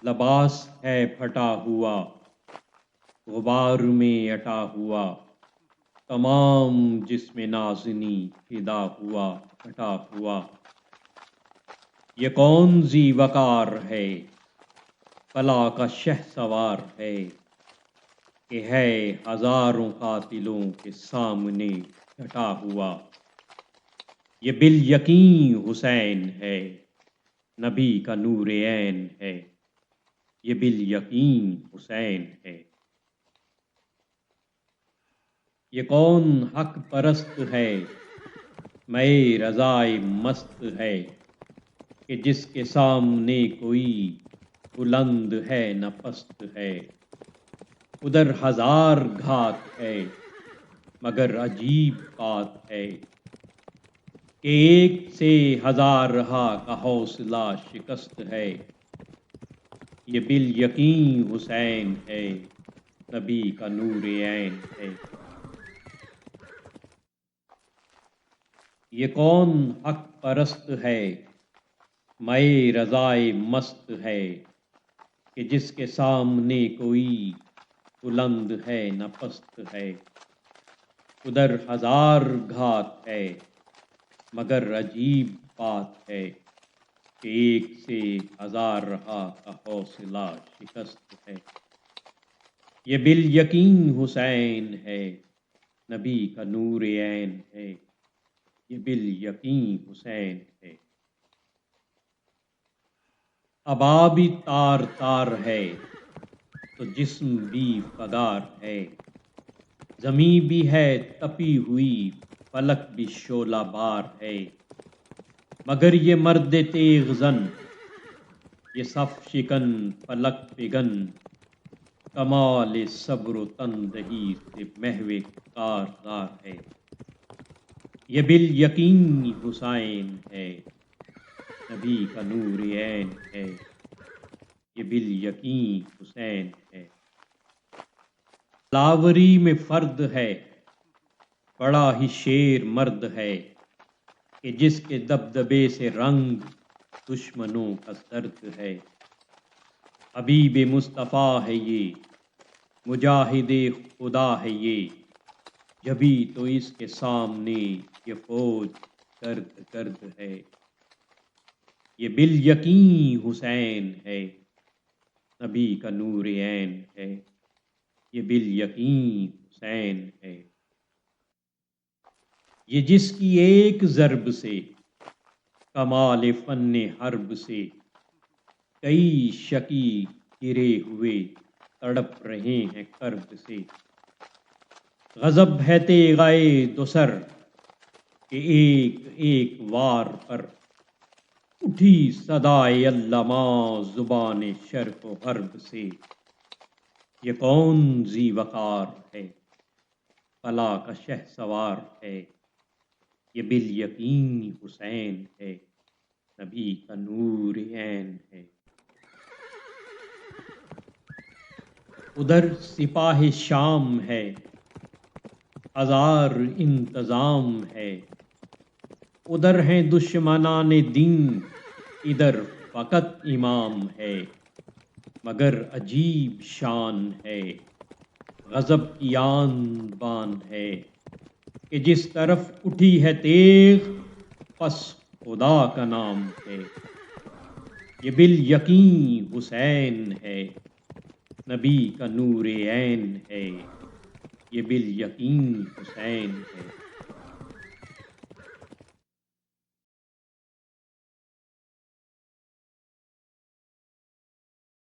لباس ہے پھٹا ہوا، غبار میں اٹا ہوا، تمام جسم نازنی فدا ہوا کٹا ہوا۔ یہ کون ذی وقار ہے، فلا کا شہ سوار ہے، کہ ہے ہزاروں قاتلوں کے سامنے ڈٹا ہوا۔ یہ بالیقین حسین ہے، نبی کا نور عین ہے، یہ بالیقین حسین ہے۔ یہ کون حق پرست ہے، میں رضائے مست ہے، کہ جس کے سامنے کوئی بلند ہے نہ پست ہے۔ ادھر ہزار گھات ہے، مگر عجیب بات ہے، کہ ایک سے ہزار رہا کا حوصلہ شکست ہے۔ یہ بالیقین حسین ہے، نبی کا نور عین ہے۔ یہ کون حق پرست ہے، میں رضائے مست ہے، کہ جس کے سامنے کوئی بلند ہے نہ پست ہے۔ ادھر ہزار گھات ہے، مگر عجیب بات ہے، کہ ایک سے ہزار رہا کا حوصلہ شکست ہے۔ یہ بالیقین حسین ہے، نبی کا نور عین ہے، یہ بالیقین حسین ہے۔ ابا بھی تار تار ہے، تو جسم بھی فگار ہے، زمیں بھی ہے تپی ہوئی، فلک بھی شعلہ بار ہے، مگر یہ مرد تیغ زن، یہ صف شکن فلک پگن، کمال صبر و تندہی سے محو کارزار ہے۔ یہ بالیقین حسین ہے، نبی کا نور عین ہے، یہ بالیقین حسین ہے۔ لاوری میں فرد ہے، بڑا ہی شیر مرد ہے، کہ جس کے دبدبے سے رنگ دشمنوں کا زرد ہے۔ حبیب مصطفیٰ ہے یہ، مجاہد خدا ہے یہ، جبھی تو اس کے سامنے یہ فوج گرد گرد ہے۔ یہ بالیقین حسین ہے، نبی کا نور عین ہے، یہ بالیقین حسین ہے۔ یہ جس کی ایک ضرب سے، کمال فن حرب سے، کئی شقی گرے ہوئے تڑپ رہے ہیں کرب سے۔ غضب ہے تیغائے دوسر، کہ ایک ایک وار پر، اٹھی صدائے علماء زبان شرق و غرب سے۔ یہ کون ذی وقار ہے، فلا کا شہ سوار ہے، یہ بالیقین حسین ہے، نبی کا نور عین ہے۔ ادھر سپاہ شام ہے، ہزار انتظام ہے، ادھر ہیں دشمنان دین، ادھر فقط امام ہے، مگر عجیب شان ہے، غضب کی آن بان ہے، کہ جس طرف اٹھی ہے تیغ، پس خدا کا نام ہے۔ یہ بالیقین حسین ہے، نبی کا نور عین ہے، یہ بالیقین حسین ہے۔